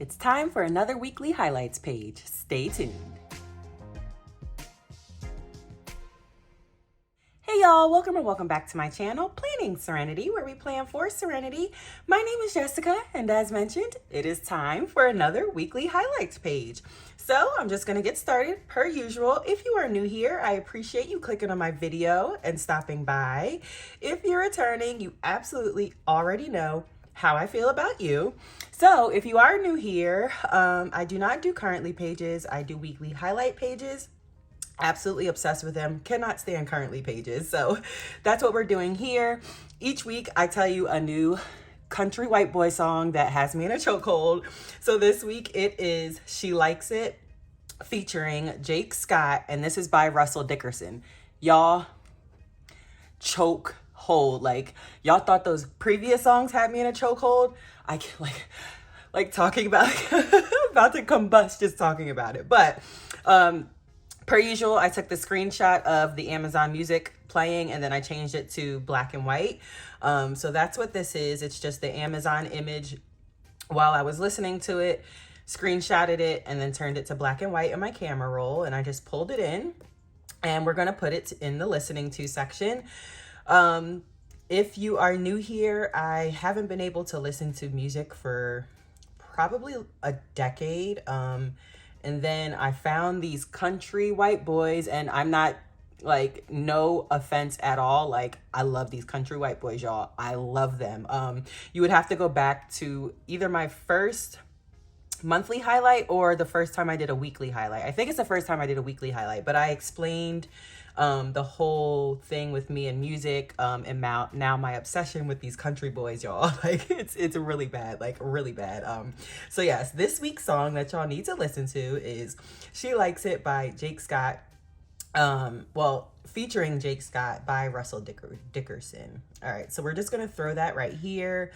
It's time for another weekly highlights page. Stay tuned. Hey y'all, welcome back to my channel, Planning Serenity, where we plan for serenity. My name is Jessica, and as mentioned, it is time for another weekly highlights page. So I'm just gonna get started per usual. If you are new here, I appreciate you clicking on my video and stopping by. If you're returning, you absolutely already know how I feel about you. So if you are new here, I do not do currently pages. I do weekly highlight pages. Absolutely obsessed with them. Cannot stand currently pages. So that's what we're doing here. Each week I tell you a new country white boy song that has me in a chokehold. So this week it is She Likes It featuring Jake Scott, and this is by Russell Dickerson. Y'all, choke hold. Like, y'all thought those previous songs had me in a chokehold. I can like talking about about to combust just talking about it. But per usual, I took the screenshot of the Amazon Music playing and then I changed it to black and white. So that's what this is. It's just the Amazon image while I was listening to it, screenshotted it, and then turned it to black and white in my camera roll, and I just pulled it in, and we're gonna put it in the listening to section. If you are new here, I haven't been able to listen to music for probably a decade. And then I found these country white boys, and I'm not like, no offense at all. Like, I love these country white boys, y'all. I love them. You would have to go back to either my first monthly highlight or the first time I did a weekly highlight. I think it's the first time I did a weekly highlight, but I explained the whole thing with me and music, and now my obsession with these country boys, y'all. Like, it's really bad, like really bad. So yes, this week's song that y'all need to listen to is She Likes It by Jake Scott. Well, featuring Jake Scott by Russell Dickerson. All right, so we're just gonna throw that right here.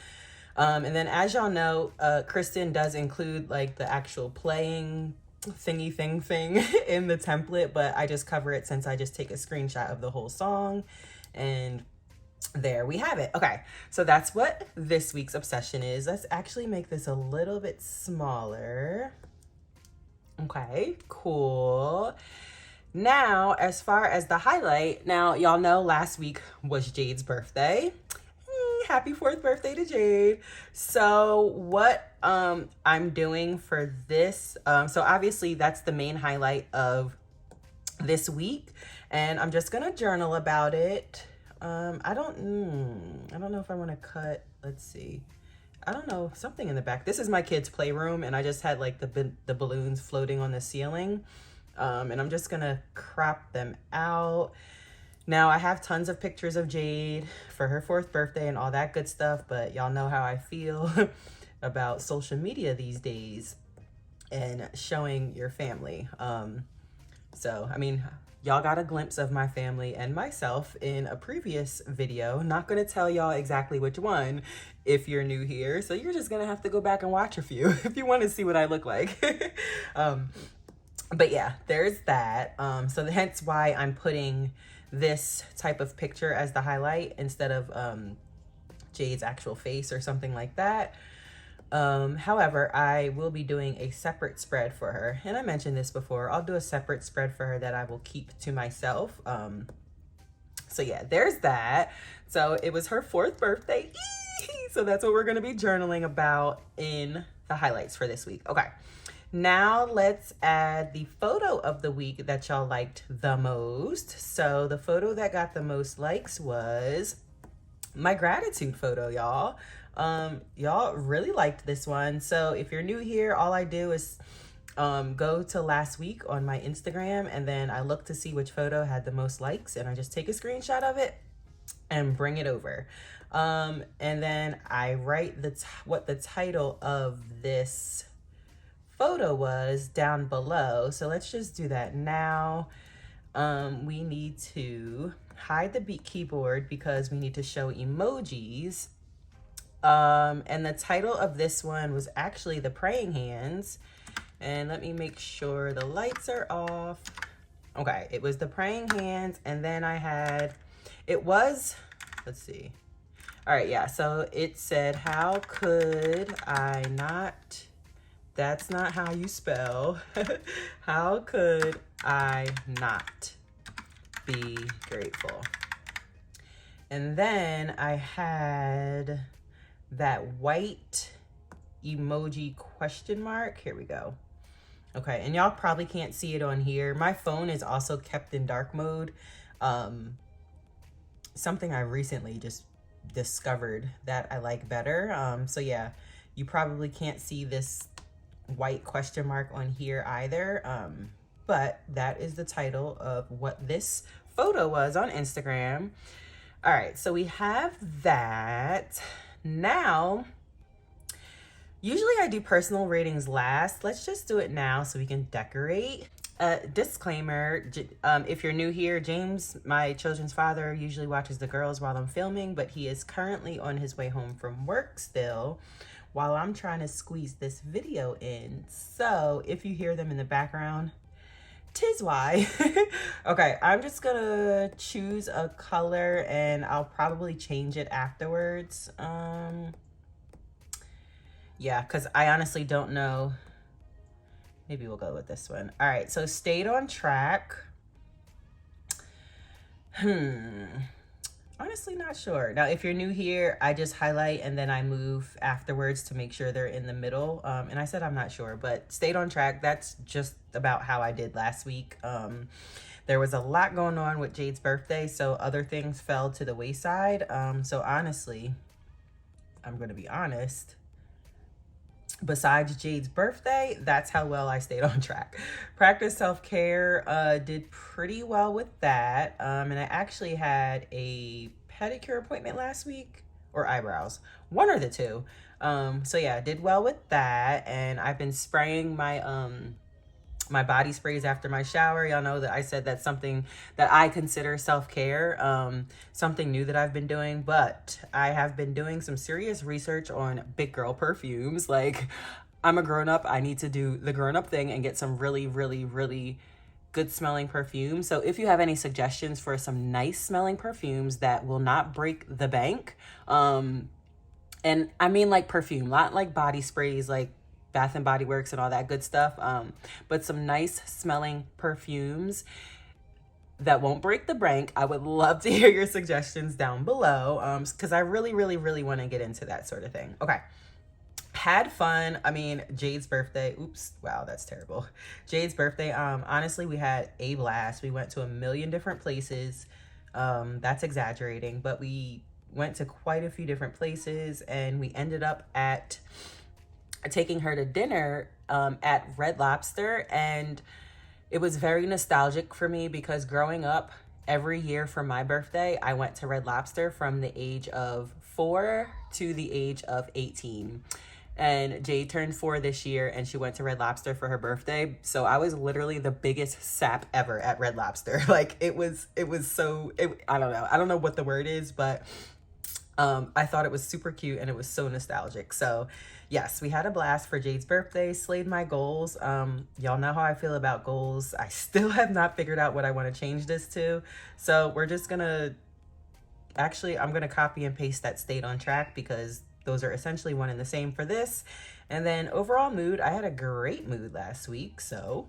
And then, as y'all know, Kristen does include like the actual playing thingy thing in the template, but I just cover it since I just take a screenshot of the whole song, and there we have it. Okay, so that's what this week's obsession is. Let's actually make this a little bit smaller. Okay, cool. Now, as far as the highlight, now y'all know last week was Jade's birthday. Happy 4th birthday to Jade. So what I'm doing for this, so obviously that's the main highlight of this week, and I'm just gonna journal about it. I don't know if I want to cut, let's see, I don't know, something in the back. This is my kids' playroom, and I just had like the balloons floating on the ceiling, and I'm just gonna crop them out. Now, I have tons of pictures of Jade for her 4th birthday and all that good stuff, but y'all know how I feel about social media these days and showing your family. So, I mean, y'all got a glimpse of my family and myself in a previous video. Not gonna tell y'all exactly which one if you're new here, so you're just gonna have to go back and watch a few if you want to see what I look like. But yeah, there's that. So hence why I'm putting this type of picture as the highlight instead of Jade's actual face or something like that. However, I will be doing a separate spread for her, and I mentioned this before. I'll do a separate spread for her that I will keep to myself. So yeah, there's that. So it was her 4th birthday. So that's what we're going to be journaling about in the highlights for this week. Okay. Now let's add the photo of the week that y'all liked the most. So the photo that got the most likes was my gratitude photo, y'all. Y'all really liked this one. So if you're new here, all I do is go to last week on my Instagram, and then I look to see which photo had the most likes, and I just take a screenshot of it and bring it over. And then I write what the title of this photo was down below. So let's just do that now. We need to hide the beat keyboard because we need to show emojis. And the title of this one was actually the praying hands. And let me make sure the lights are off. Okay, it was the praying hands, and then I had, it was, let's see. All right, yeah, so it said, how could I not That's not how you spell. How could I not be grateful? And then I had that white emoji question mark. Here we go. Okay, and y'all probably can't see it on here. My phone is also kept in dark mode. Something I recently just discovered that I like better. So yeah, you probably can't see this white question mark on here either. But that is the title of what this photo was on Instagram. All right, so we have that. Now, usually I do personal ratings last. Let's just do it now so we can decorate. Disclaimer, if you're new here, James, my children's father, usually watches the girls while I'm filming, but he is currently on his way home from work still while I'm trying to squeeze this video in. So if you hear them in the background, 'tis why. Okay, I'm just gonna choose a color and I'll probably change it afterwards. Yeah, because I honestly don't know. Maybe we'll go with this one. All right, so stayed on track. Honestly, not sure. Now, if you're new here, I just highlight and then I move afterwards to make sure they're in the middle. And I said I'm not sure, but stayed on track. That's just about how I did last week. There was a lot going on with Jade's birthday, so other things fell to the wayside. So honestly, I'm going to be honest. Besides Jade's birthday, that's how well I stayed on track. Practice self-care, did pretty well with that. And I actually had a pedicure appointment last week, or eyebrows, one or the two. So yeah, did well with that. And I've been spraying my my body sprays after my shower. Y'all know that I said that's something that I consider self-care, something new that I've been doing, but I have been doing some serious research on big girl perfumes. Like, I'm a grown-up, I need to do the grown-up thing and get some really, really, really good smelling perfumes. So if you have any suggestions for some nice smelling perfumes that will not break the bank, and I mean like perfume, not like body sprays, like Bath and Body Works and all that good stuff, but some nice smelling perfumes that won't break the bank. I would love to hear your suggestions down below, because I really, really, really want to get into that sort of thing. Okay. Had fun. I mean, Jade's birthday. Oops. Wow, that's terrible. Jade's birthday. Honestly, we had a blast. We went to a million different places. That's exaggerating, but we went to quite a few different places, and we ended up at taking her to dinner at Red Lobster, and it was very nostalgic for me because growing up, every year for my birthday, I went to Red Lobster from the age of 4 to the age of 18. And Jade turned 4 this year, and she went to Red Lobster for her birthday. So I was literally the biggest sap ever at Red Lobster. Like, it was so, I don't know what the word is, but I thought it was super cute and it was so nostalgic. So yes, we had a blast for Jade's birthday, slayed my goals. Y'all know how I feel about goals. I still have not figured out what I want to change this to. So we're just gonna, actually, I'm gonna copy and paste that stayed on track because those are essentially one and the same for this. And then overall mood, I had a great mood last week, so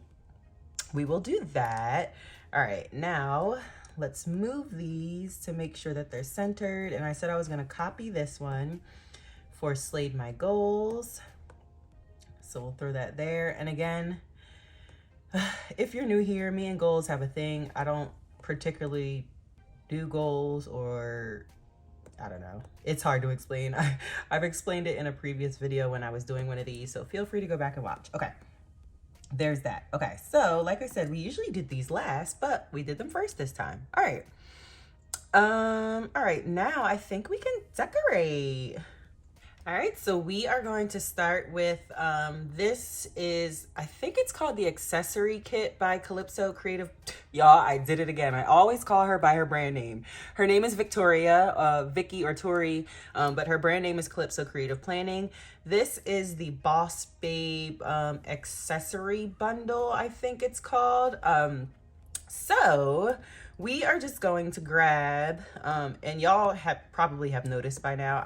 we will do that. All right, now let's move these to make sure that they're centered. And I said I was gonna copy this one for slayed my goals. So we'll throw that there. And again, if you're new here, me and goals have a thing. I don't particularly do goals, or I don't know. It's hard to explain. I've explained it in a previous video when I was doing one of these, so feel free to go back and watch. Okay, there's that. Okay, so like I said, we usually did these last, but we did them first this time. All right. All right, now I think we can decorate. All right, so we are going to start with, this is, I think it's called the accessory kit by Calypso Creative. Y'all, I did it again. I always call her by her brand name. Her name is Victoria, Vicky or Tori, but her brand name is Calypso Creative Planning. This is the Boss Babe accessory bundle, I think it's called. So we are just going to grab, and y'all probably have noticed by now,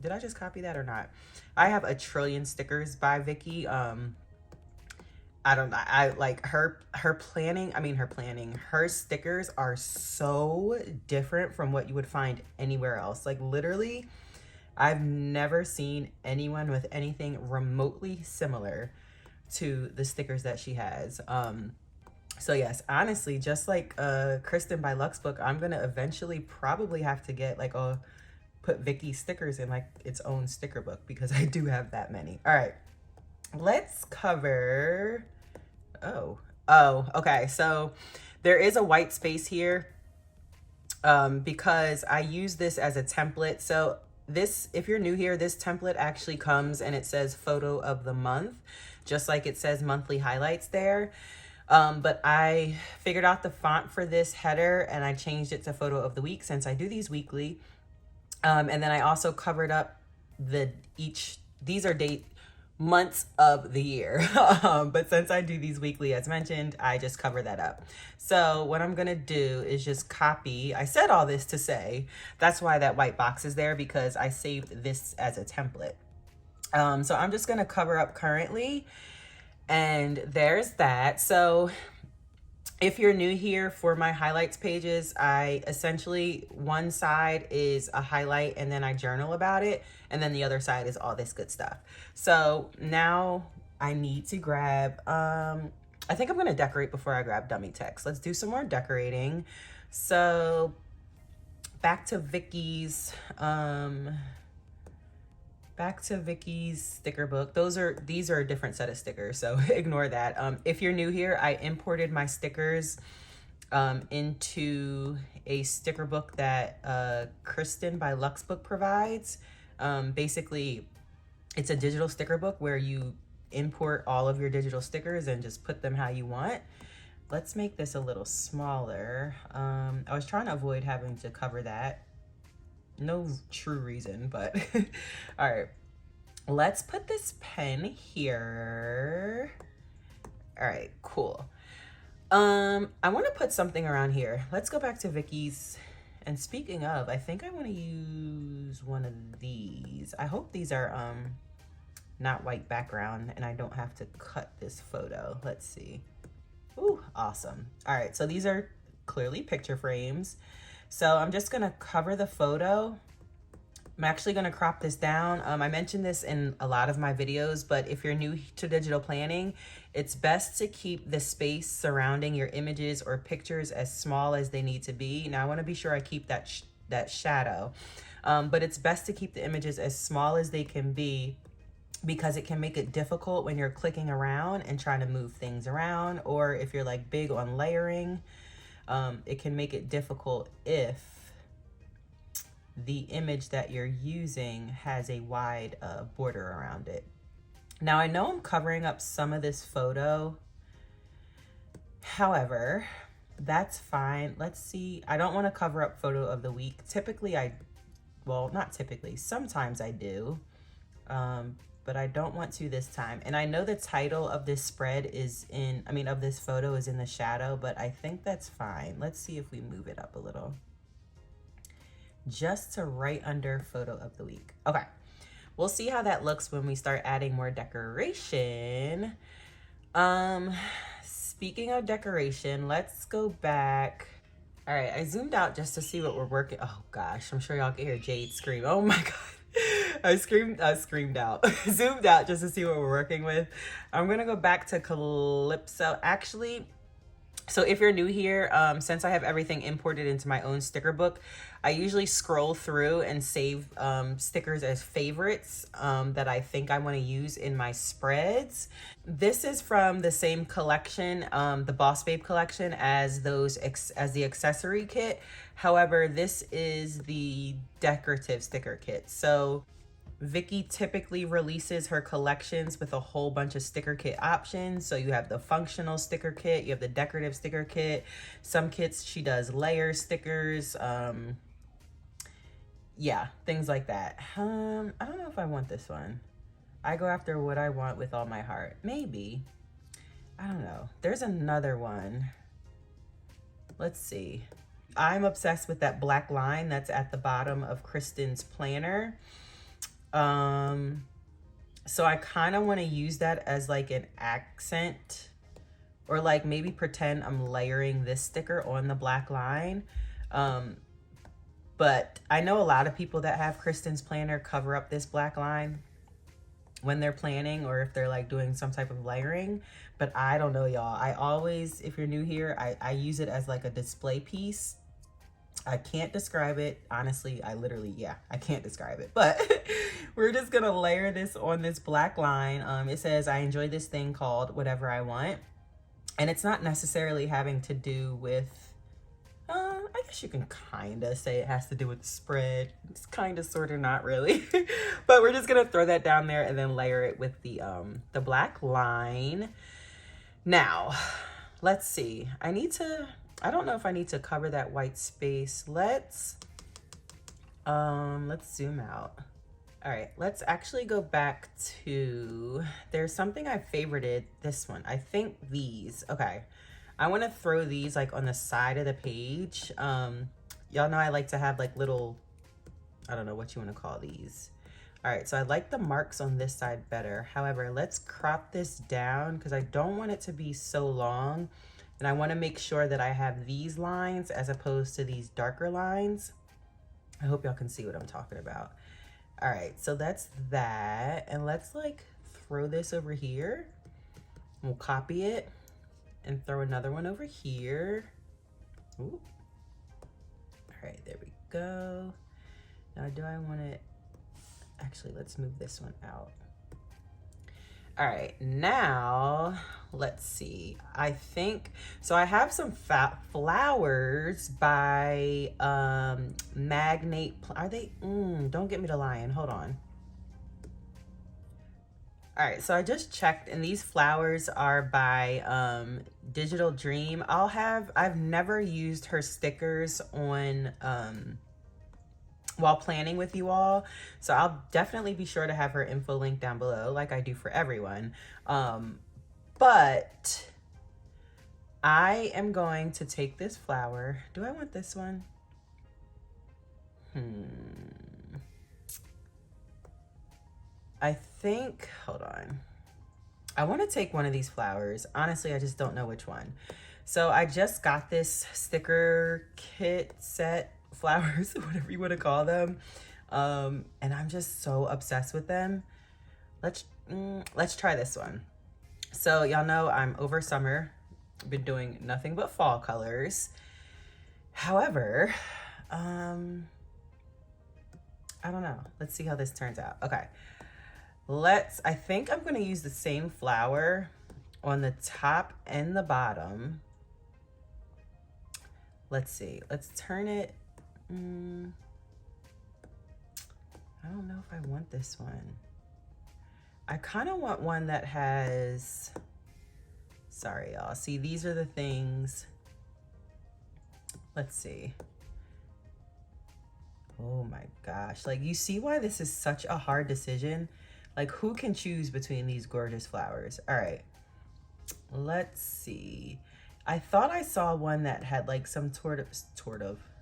Did I just copy that or not? I have a trillion stickers by Vicky. I don't know. I like her planning. Her stickers are so different from what you would find anywhere else. Like literally, I've never seen anyone with anything remotely similar to the stickers that she has. So yes, honestly, just like Kristen by Luxbook, I'm gonna eventually probably have to get like put Vicky's stickers in like its own sticker book because I do have that many. All right, let's cover. Okay. So there is a white space here because I use this as a template. So this, if you're new here, this template actually comes and it says photo of the month, just like it says monthly highlights there. But I figured out the font for this header and I changed it to photo of the week since I do these weekly. And then I also covered up these are months of the year. But since I do these weekly, as mentioned, I just cover that up. So what I'm gonna do is just copy. I said all this to say, that's why that white box is there, because I saved this as a template. So I'm just gonna cover up currently, and there's that. So if you're new here, for my highlights pages, I essentially, one side is a highlight and then I journal about it. And then the other side is all this good stuff. So now I need to grab, I think I'm gonna decorate before I grab dummy text. Let's do some more decorating. So back to Vicky's sticker book. These are a different set of stickers, so ignore that. If you're new here, I imported my stickers into a sticker book that Kristen by Luxbook provides. Basically, it's a digital sticker book where you import all of your digital stickers and just put them how you want. Let's make this a little smaller. I was trying to avoid having to cover that. No true reason, but all right, let's put this pen here. All right, cool. I want to put something around here. Let's go back to Vicky's. And speaking of, I think I want to use one of these. I hope these are not white background and I don't have to cut this photo. Let's see. Ooh, awesome. All right, so these are clearly picture frames. So I'm just gonna cover the photo. I'm actually gonna crop this down. I mentioned this in a lot of my videos, but if you're new to digital planning, it's best to keep the space surrounding your images or pictures as small as they need to be. Now I wanna be sure I keep that shadow, but it's best to keep the images as small as they can be, because it can make it difficult when you're clicking around and trying to move things around, or if you're like big on layering. It can make it difficult if the image that you're using has a wide border around it. Now I know I'm covering up some of this photo. However, that's fine. Let's see. I don't want to cover up photo of the week. Not typically, sometimes I do. But I don't want to this time. And I know the title of this spread of this photo is in the shadow, but I think that's fine. Let's see if we move it up a little. Just to right under photo of the week. Okay, we'll see how that looks when we start adding more decoration. Speaking of decoration, let's go back. All right, I zoomed out just to see what we're working. Oh gosh, I'm sure y'all can hear Jade scream. Oh my God. I screamed out, zoomed out just to see what we're working with. I'm gonna go back to Calypso. Actually, so if you're new here, since I have everything imported into my own sticker book, I usually scroll through and save stickers as favorites that I think I want to use in my spreads. This is from the same collection, the Boss Babe collection, as the accessory kit. However, this is the decorative sticker kit. So Vicky typically releases her collections with a whole bunch of sticker kit options. So you have the functional sticker kit, you have the decorative sticker kit. Some kits she does layer stickers, yeah, things like that. I don't know if I want this one. I go after what I want with all my heart. Maybe. I don't know. There's another one. Let's see. I'm obsessed with that black line that's at the bottom of Kristen's planner. So I kind of want to use that as like an accent, or like maybe pretend I'm layering this sticker on the black line. But I know a lot of people that have Kristen's planner cover up this black line when they're planning, or if they're like doing some type of layering. But I don't know, y'all. I always, if you're new here, I use it as like a display piece. I can't describe it. Honestly, I can't describe it. But we're just going to layer this on this black line. It says, I enjoy this thing called whatever I want. And it's not necessarily having to do with, I guess you can kind of say it has to do with the spread. It's kind of, sort of, not really. But we're just going to throw that down there and then layer it with the black line. Now, let's see. I don't know if I need to cover that white space. Let's zoom out. All right, let's actually go back to, there's something I favorited, this one. I think these, okay. I want to throw these like on the side of the page. Y'all know I like to have like little, I don't know what you want to call these. All right, so I like the marks on this side better. However, let's crop this down because I don't want it to be so long. And I want to make sure that I have these lines as opposed to these darker lines. I hope y'all can see what I'm talking about. All right, so that's that. And let's like throw this over here. We'll copy it and throw another one over here. Ooh. All right, there we go. Now, do I want it? Actually, let's move this one out. All right, now let's see. I think, so I have some flowers by Magnate. Are they, don't get me to lying, hold on. All right, so I just checked and these flowers are by Digital Dream. I've never used her stickers on while planning with you all, so I'll definitely be sure to have her info link down below like I do for everyone. But I am going to take this flower. Do I want this one? I think, hold on. I want to take one of these flowers. Honestly, I just don't know which one. So I just got this sticker kit set flowers, whatever you want to call them. And I'm just so obsessed with them. Let's try this one. So y'all know I'm over summer, been doing nothing but fall colors. However, I don't know. Let's see how this turns out. Okay. I think I'm going to use the same flower on the top and the bottom. Let's see. Let's turn it. I don't know if I want this one. I kind of want one that has, sorry y'all. See, these are the things. Let's see. Oh my gosh. Like, you see why this is such a hard decision? Like, who can choose between these gorgeous flowers? All right, let's see. I thought I saw one that had like some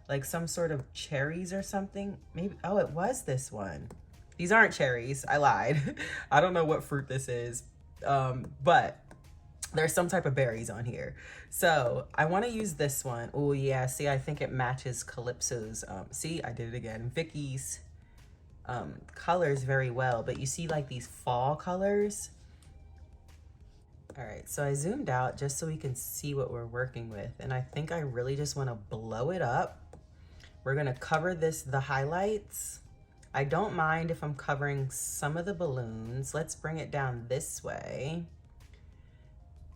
like some sort of cherries or something. Maybe, oh, it was this one. These aren't cherries, I lied. I don't know what fruit this is, but there's some type of berries on here. So I want to use this one. Oh yeah, see, I think it matches Calypso's, see, I did it again, Vicky's colors very well, but you see like these fall colors. All right, so I zoomed out just so we can see what we're working with, and I think I really just want to blow it up. We're gonna cover the highlights. I don't mind if I'm covering some of the balloons. Let's bring it down this way.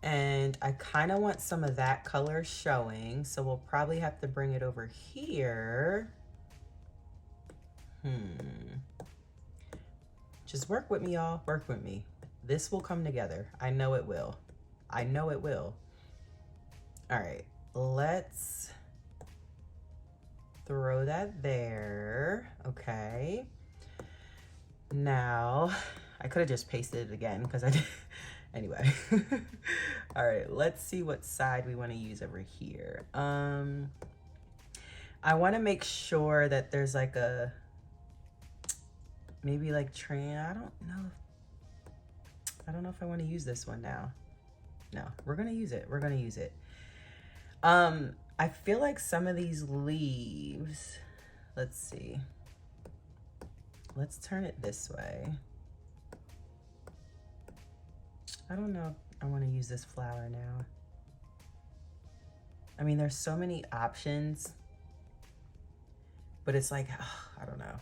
And I kind of want some of that color showing, so we'll probably have to bring it over here. Just work with me, y'all. Work with me. This will come together. I know it will. I know it will. All right, let's throw that there. Okay. Now, I could have just pasted it again because I did. Anyway. All right, let's see what side we want to use over here. I want to make sure that there's like a, maybe like I don't know. I don't know if I want to use this one now. No, we're going to use it. We're going to use it. I feel like some of these leaves, let's see. Let's turn it this way. I don't know if I want to use this flower now. I mean, there's so many options, but it's like, I don't know.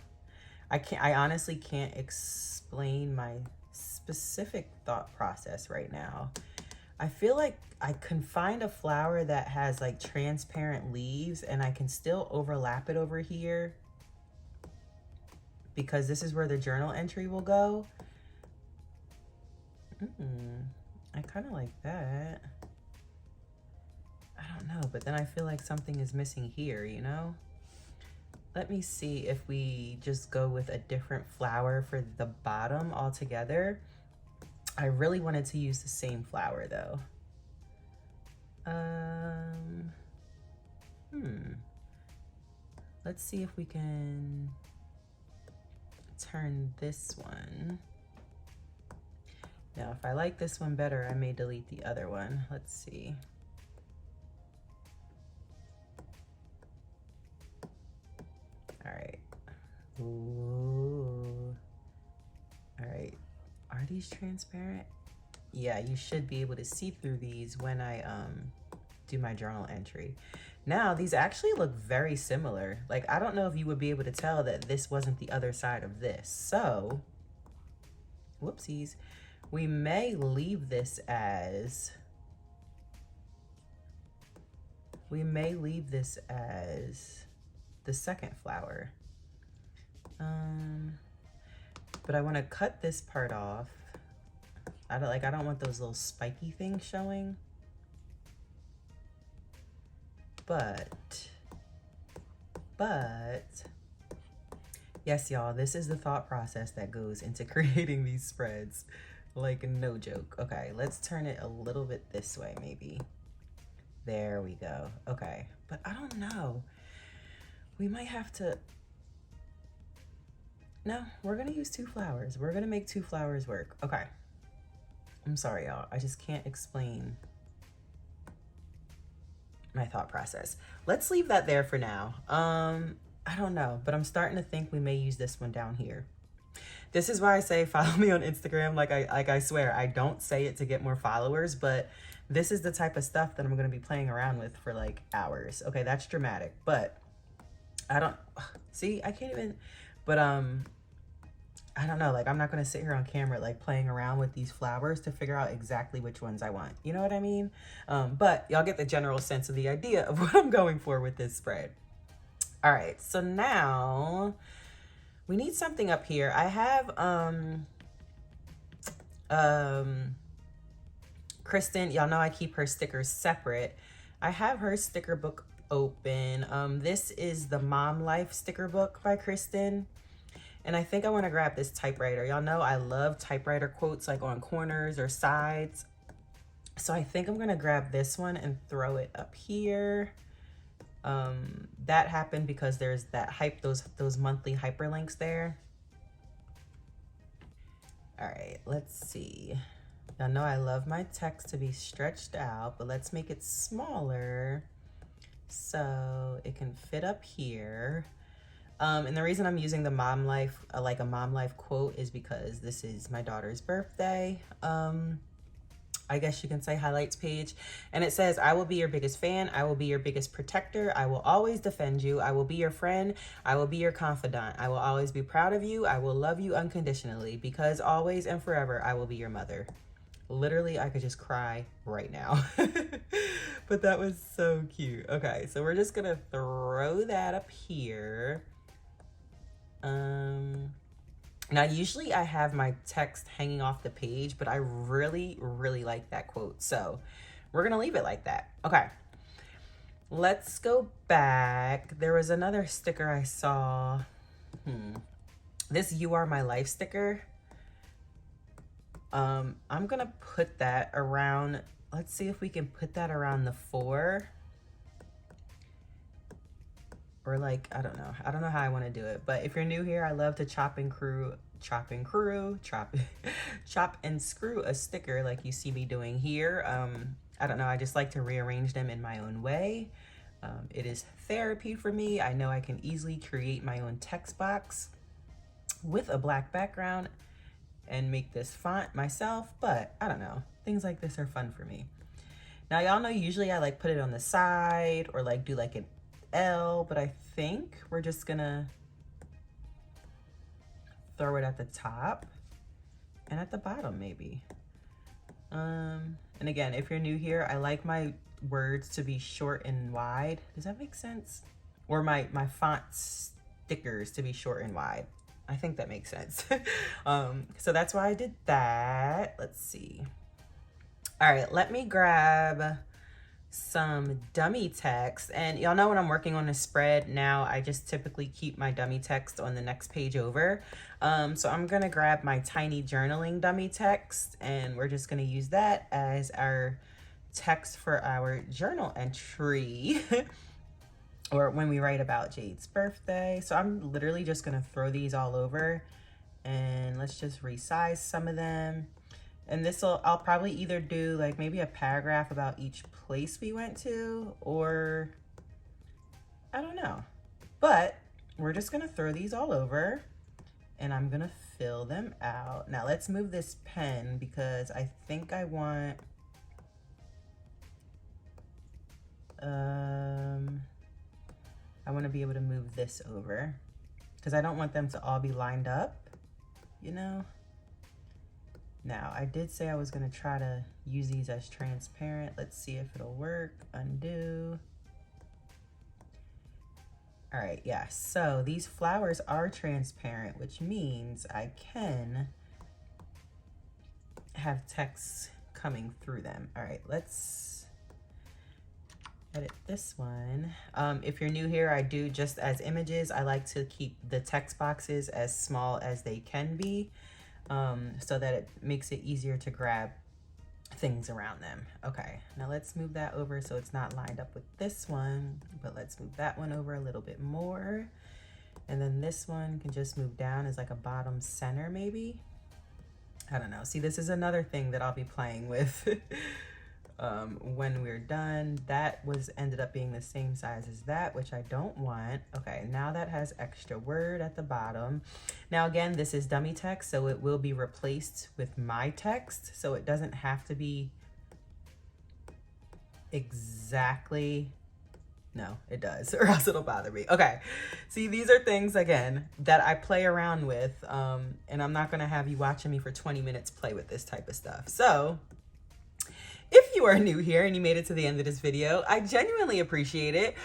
I honestly can't explain my specific thought process right now. I feel like I can find a flower that has like transparent leaves and I can still overlap it over here because this is where the journal entry will go. I kind of like that. I don't know, but then I feel like something is missing here, you know? Let me see if we just go with a different flower for the bottom altogether. I really wanted to use the same flower though. Let's see if we can turn this one. Now, if I like this one better, I may delete the other one. Let's see. All right. Ooh. All right. Are these transparent? Yeah, you should be able to see through these when I do my journal entry. Now, these actually look very similar. Like, I don't know if you would be able to tell that this wasn't the other side of this. So, whoopsies. We may leave this as, the second flower. But I want to cut this part off. I don't want those little spiky things showing. But yes, y'all, this is the thought process that goes into creating these spreads. Like, no joke. Okay, let's turn it a little bit this way, maybe. There we go. Okay, but I don't know. We might have to... No, we're gonna use 2 flowers. We're gonna make 2 flowers work. Okay. I'm sorry, y'all. I just can't explain my thought process. Let's leave that there for now. I don't know, but I'm starting to think we may use this one down here. This is why I say follow me on Instagram. Like I swear, I don't say it to get more followers, but this is the type of stuff that I'm going to be playing around with for like hours. Okay, that's dramatic, but I don't see, I can't even, but I don't know, like I'm not going to sit here on camera like playing around with these flowers to figure out exactly which ones I want. You know what I mean? But y'all get the general sense of the idea of what I'm going for with this spread. All right, so now we need something up here. I have Kristen, y'all know I keep her stickers separate. I have her sticker book open. This is the Mom Life sticker book by Kristen. And I think I want to grab this typewriter. Y'all know I love typewriter quotes like on corners or sides. So I think I'm going to grab this one and throw it up here. That happened because there's that those monthly hyperlinks there. All right, let's see. Y'all know I love my text to be stretched out, but let's make it smaller so it can fit up here. And the reason I'm using the Mom Life, like a Mom Life quote, is because this is my daughter's birthday. I guess you can say highlights page. And it says, I will be your biggest fan. I will be your biggest protector. I will always defend you. I will be your friend. I will be your confidant. I will always be proud of you. I will love you unconditionally because always and forever I will be your mother. Literally, I could just cry right now. But that was so cute. Okay, so we're just gonna throw that up here. Now, usually I have my text hanging off the page, but I really, really like that quote. So we're going to leave it like that. Okay. Let's go back. There was another sticker I saw. This You Are My Life sticker. I'm going to put that around. Let's see if we can put that around the 4. Or like, I don't know how I want to do it. But if you're new here, I love to chop and chop and chop and screw a sticker like you see me doing here. I don't know, I just like to rearrange them in my own way. It is therapy for me. I know I can easily create my own text box with a black background and make this font myself, but I don't know, things like this are fun for me. Now y'all know usually I like put it on the side or like do like an L, but I think we're just gonna throw it at the top and at the bottom maybe. And again, if you're new here, I like my words to be short and wide. Does that make sense? Or my font stickers to be short and wide. I think that makes sense. So that's why I did that. Let's see. All right, let me grab some dummy text. And y'all know when I'm working on a spread now, I just typically keep my dummy text on the next page over. So I'm gonna grab my tiny journaling dummy text, and we're just gonna use that as our text for our journal entry. Or when we write about Jade's birthday. So I'm literally just gonna throw these all over, and let's just resize some of them. And I'll probably either do like maybe a paragraph about each place we went to, or I don't know. But we're just gonna throw these all over and I'm gonna fill them out. Now let's move this pen because I think I want, I want to be able to move this over because I don't want them to all be lined up, you know? Now, I did say I was going to try to use these as transparent. Let's see if it'll work. Undo. All right, yeah. So these flowers are transparent, which means I can have text coming through them. All right, let's edit this one. If you're new here, I do just as images. I like to keep the text boxes as small as they can be, so that it makes it easier to grab things around them. Okay, now let's move that over so it's not lined up with this one, but let's move that one over a little bit more. And then this one can just move down as like a bottom center maybe. I don't know. See, this is another thing that I'll be playing with when we're done. That ended up being the same size as that, which I don't want. Okay, now that has extra word at the bottom. Now again, this is dummy text, so it will be replaced with my text, so it doesn't have to be exactly, no, it does, or else it'll bother me. Okay, see, these are things, again, that I play around with, and I'm not gonna have you watching me for 20 minutes play with this type of stuff. So if you are new here and you made it to the end of this video, I genuinely appreciate it.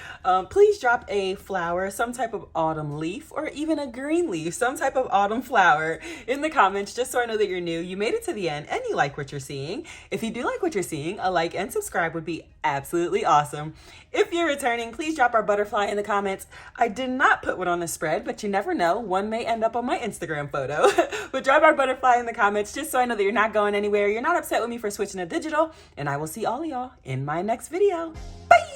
Please drop a flower, some type of autumn leaf, or even a green leaf, some type of autumn flower in the comments, just so I know that you're new, you made it to the end, and you like what you're seeing. If you do like what you're seeing, a like and subscribe would be absolutely awesome. If you're returning, please drop our butterfly in the comments. I did not put one on the spread, but you never know, one may end up on my Instagram photo. But drop our butterfly in the comments just so I know that you're not going anywhere, you're not upset with me for switching to digital, and I will see all of y'all in my next video. Bye!